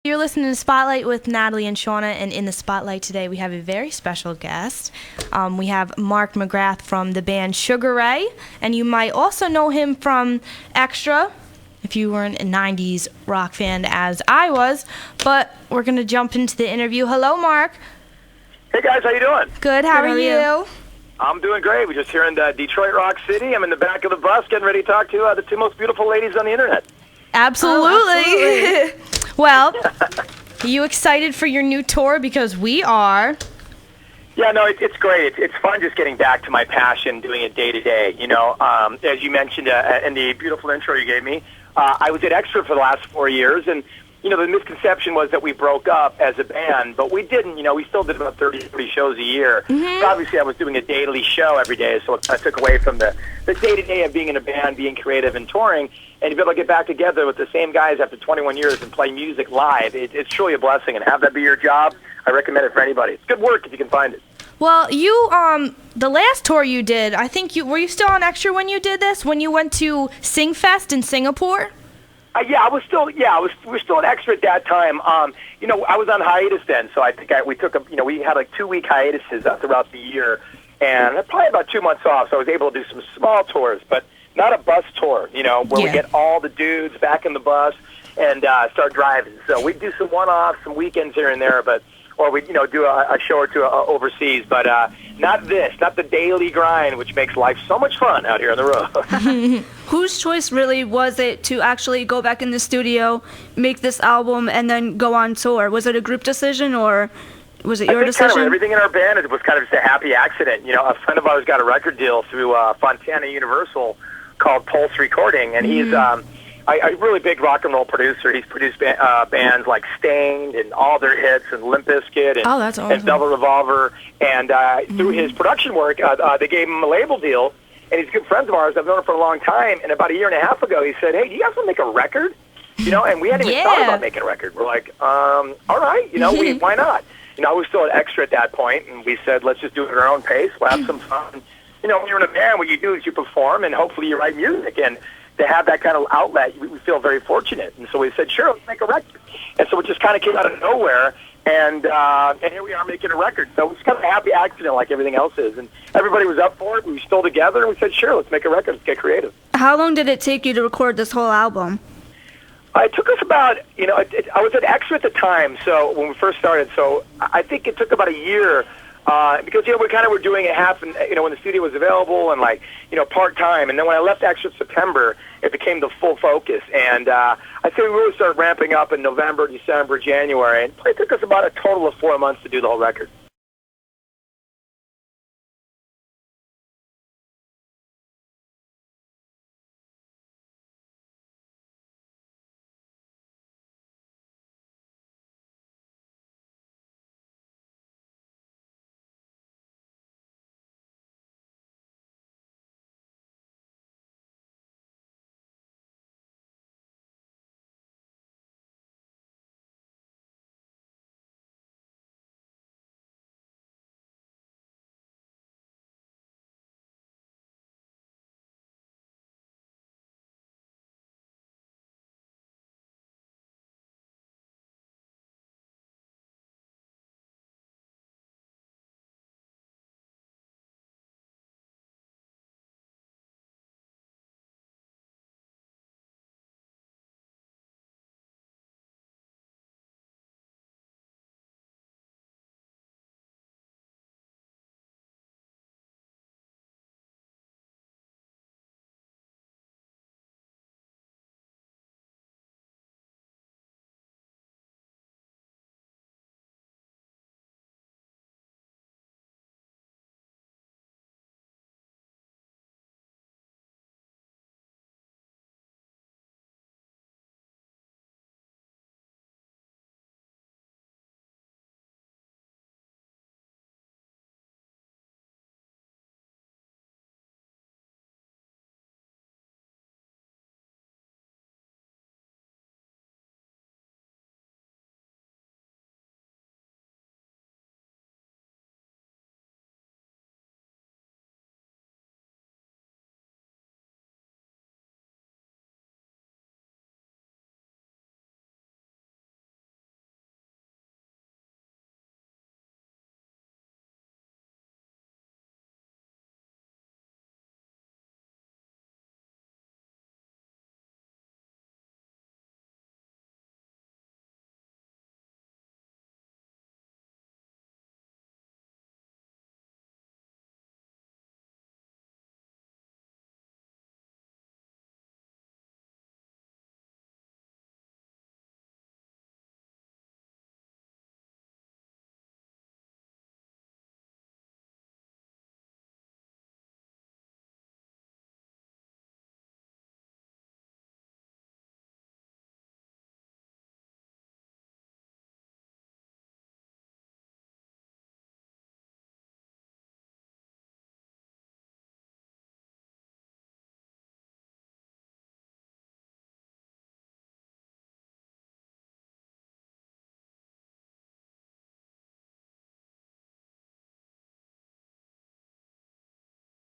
You're listening to Spotlight with Natalie and Shawna, and in the Spotlight today we have a very special guest. We have Mark McGrath from the band Sugar Ray, and you might also know him from Extra, if you weren't a 90s rock fan as I was, but we're going to jump into the interview. Hello, Mark. Hey guys, how you doing? Good, how are you? I'm doing great. We're just here in Detroit Rock City. I'm in the back of the bus getting ready to talk to the two most beautiful ladies on the internet. Absolutely. Oh, absolutely. Well, are you excited for your new tour? Because we are. Yeah, no, it's great. It's fun just getting back to my passion, doing it day to day. You know, as you mentioned in the beautiful intro you gave me, I was at Extra for the last 4 years, and you know, the misconception was that we broke up as a band, but we didn't. You know, we still did about 30 shows a year. Mm-hmm. So obviously, I was doing a daily show every day, so I took away from the day-to-day of being in a band, being creative and touring, and to be able to get back together with the same guys after 21 years and play music live, it's truly a blessing. And have that be your job, I recommend it for anybody. It's good work if you can find it. Well, you, the last tour you did, I think were you still on Extra when you did this? When you went to Singfest in Singapore? Yeah, we were still at Extra at that time. You know, I was on hiatus then, so I think we had like 2-week hiatuses throughout the year, and probably about 2 months off, so I was able to do some small tours, but not a bus tour, you know, where we get all the dudes back in the bus and start driving. So we'd do some one-offs, some weekends here and there, or we'd, do a show or two overseas, but not the daily grind, which makes life so much fun out here on the road. Whose choice really was it to actually go back in the studio, make this album, and then go on tour? Was it a group decision, or was it your decision? Kind of everything in our band was kind of just a happy accident. You know, a friend of ours got a record deal through Fontana Universal called Pulse Recording, and he's a really big rock and roll producer. He's produced bands like Stained and all their hits, and Limp Bizkit, and, that's awesome. and Velvet Revolver. And through his production work, they gave him a label deal. And he's good friends of ours. I've known him for a long time. And about a year and a half ago, he said, "Hey, do you guys want to make a record?" You know, and we hadn't even thought about making a record. We're like, all right, why not? You know, I was still at Extra at that point, and we said, let's just do it at our own pace. We'll have some fun. You know, when you're in a band, what you do is you perform, and hopefully you write music. And to have that kind of outlet, we feel very fortunate. And so we said, sure, let's make a record. And so it just kind of came out of nowhere. And here we are making a record. So it's kind of a happy accident like everything else is. And everybody was up for it. We were still together, and we said, sure, let's make a record. Let's get creative. How long did it take you to record this whole album? It took us about, I was at Extra at the time, so when we first started. So I think it took about a year because, we kind of were doing it half, when the studio was available and, part-time. And then when I left Extra in September, it became the full focus. And I'd say we really started ramping up in November, December, January. And it probably took us about a total of 4 months to do the whole record.